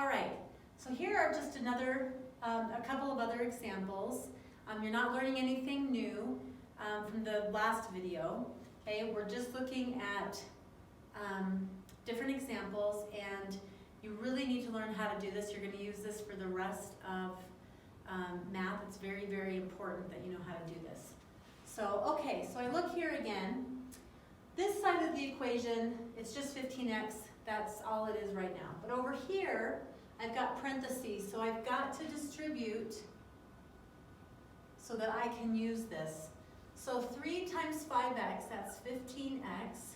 All right, so here are just a couple of other examples. You're not learning anything new from the last video. Okay, we're just looking at different examples, and you really need to learn how to do this. You're going to use this for the rest of math. It's very, very important that you know how to do this. So, okay, so I look here again. This side of the equation, it's just 15x. That's all it is right now. But over here, I've got parentheses, so I've got to distribute so that I can use this. So 3 times 5x, that's 15x,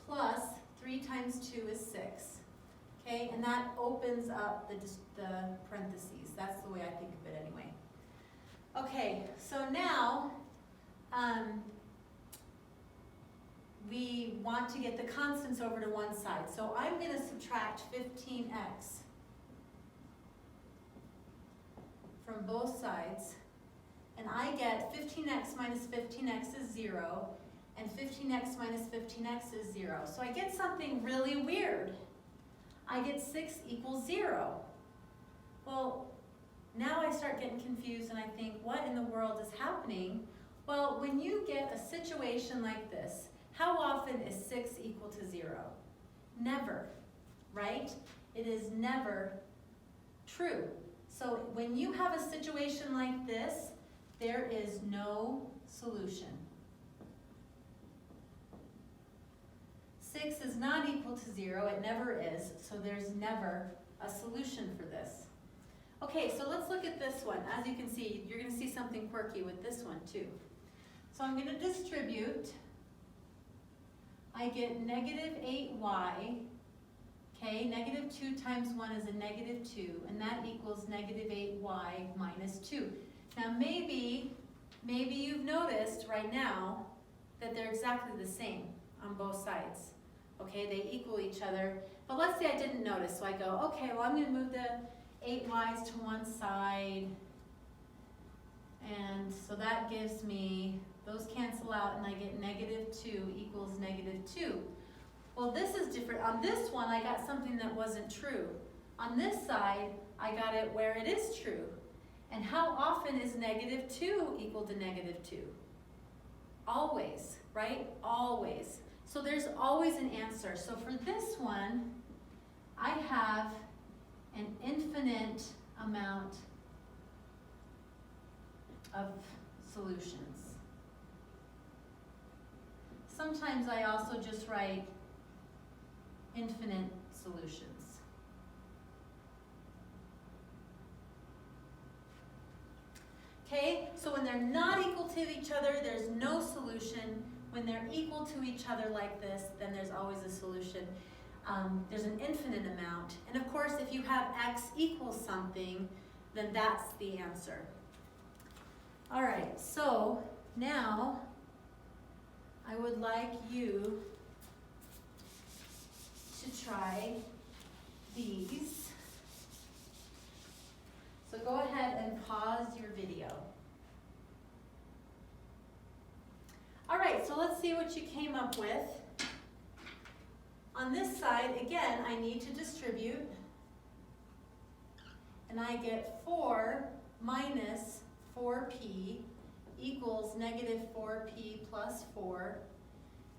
plus 3 times 2 is 6. Okay, and that opens up the parentheses. That's the way I think of it anyway. Okay, so now we want to get the constants over to one side. So I'm going to subtract 15x from both sides. And I get 15x minus 15x is 0, and 15x minus 15x is 0. So I get something really weird. I get 6 equals 0. Well, now I start getting confused and I think, what in the world is happening? Well, when you get a situation like this, how often is 6 equal to 0? Never, right? It is never true. So when you have a situation like this, there is no solution. 6 is not equal to 0, it never is, so there's never a solution for this. Okay, so let's look at this one. As you can see, you're going to see something quirky with this one too. So I'm going to distribute. I get negative 8y. Okay, negative 2 times 1 is a negative 2, and that equals negative 8y minus 2. Now maybe you've noticed right now that they're exactly the same on both sides. Okay, they equal each other. But let's say I didn't notice, so I go, okay, well I'm going to move the 8y's to one side. And so that gives me, those cancel out, and I get negative 2 equals negative 2. Well, this is different. On this one, I got something that wasn't true. On this side, I got it where it is true. And how often is negative 2 equal to negative 2? Always, right? Always. So there's always an answer. So for this one, I have an infinite amount of solutions. Sometimes I also just write infinite solutions. Okay, so when they're not equal to each other, there's no solution. When they're equal to each other like this, then there's always a solution. There's an infinite amount. And of course, if you have x equals something, then that's the answer. All right, so now I would like you to try these. So go ahead and pause your video. All right, so let's see what you came up with. On this side, again, I need to distribute. And I get 4 minus 4p equals negative 4p plus 4.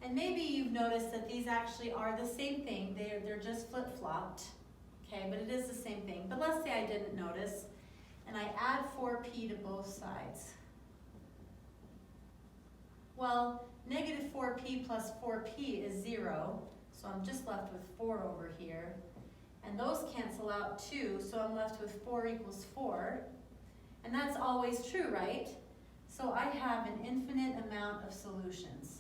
And maybe you've noticed that these actually are the same thing. They're just flip-flopped. Okay, but it is the same thing. But let's say I didn't notice. And I add 4p to both sides. Well, negative 4p plus 4p is 0, so I'm just left with 4 over here. And those cancel out too, so I'm left with 4 equals 4. And that's always true, right? So I have an infinite amount of solutions.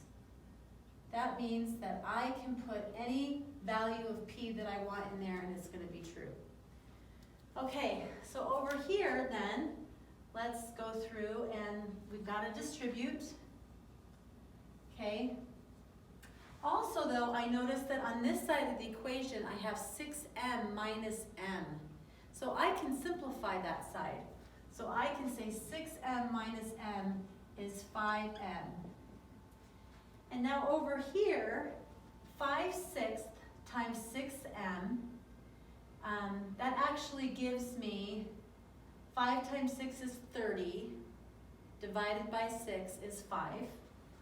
That means that I can put any value of p that I want in there and it's going to be true. Okay, so over here then, let's go through and we've got to distribute. Okay. Also though, I noticed that on this side of the equation, I have 6m minus m. So I can simplify that side. So I can say 6m minus m is 5m. And now over here, 5/6 times 6m, that actually gives me 5 times 6 is 30, divided by 6 is 5.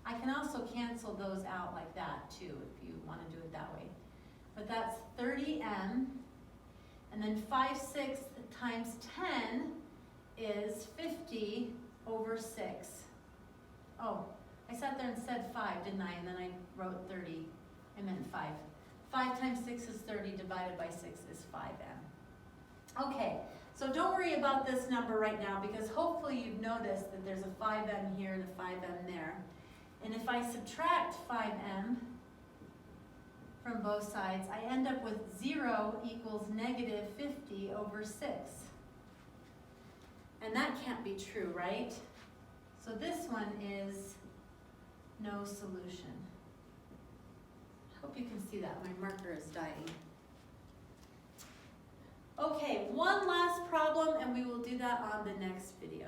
I can also cancel those out like that too, if you want to do it that way. But that's 30m, and then 5/6 times 10 is 50 over 6. Oh, I sat there and said 5, didn't I? And then I wrote 30. I meant 5. 5 times 6 is 30, divided by 6 is 5m. Okay, so don't worry about this number right now, because hopefully you've noticed that there's a 5m here and a 5m there. And if I subtract 5m from both sides, I end up with 0 equals negative 50 over 6. And that can't be true, right? So this one is no solution. I hope you can see that. My marker is dying. Okay, one last problem, and we will do that on the next video.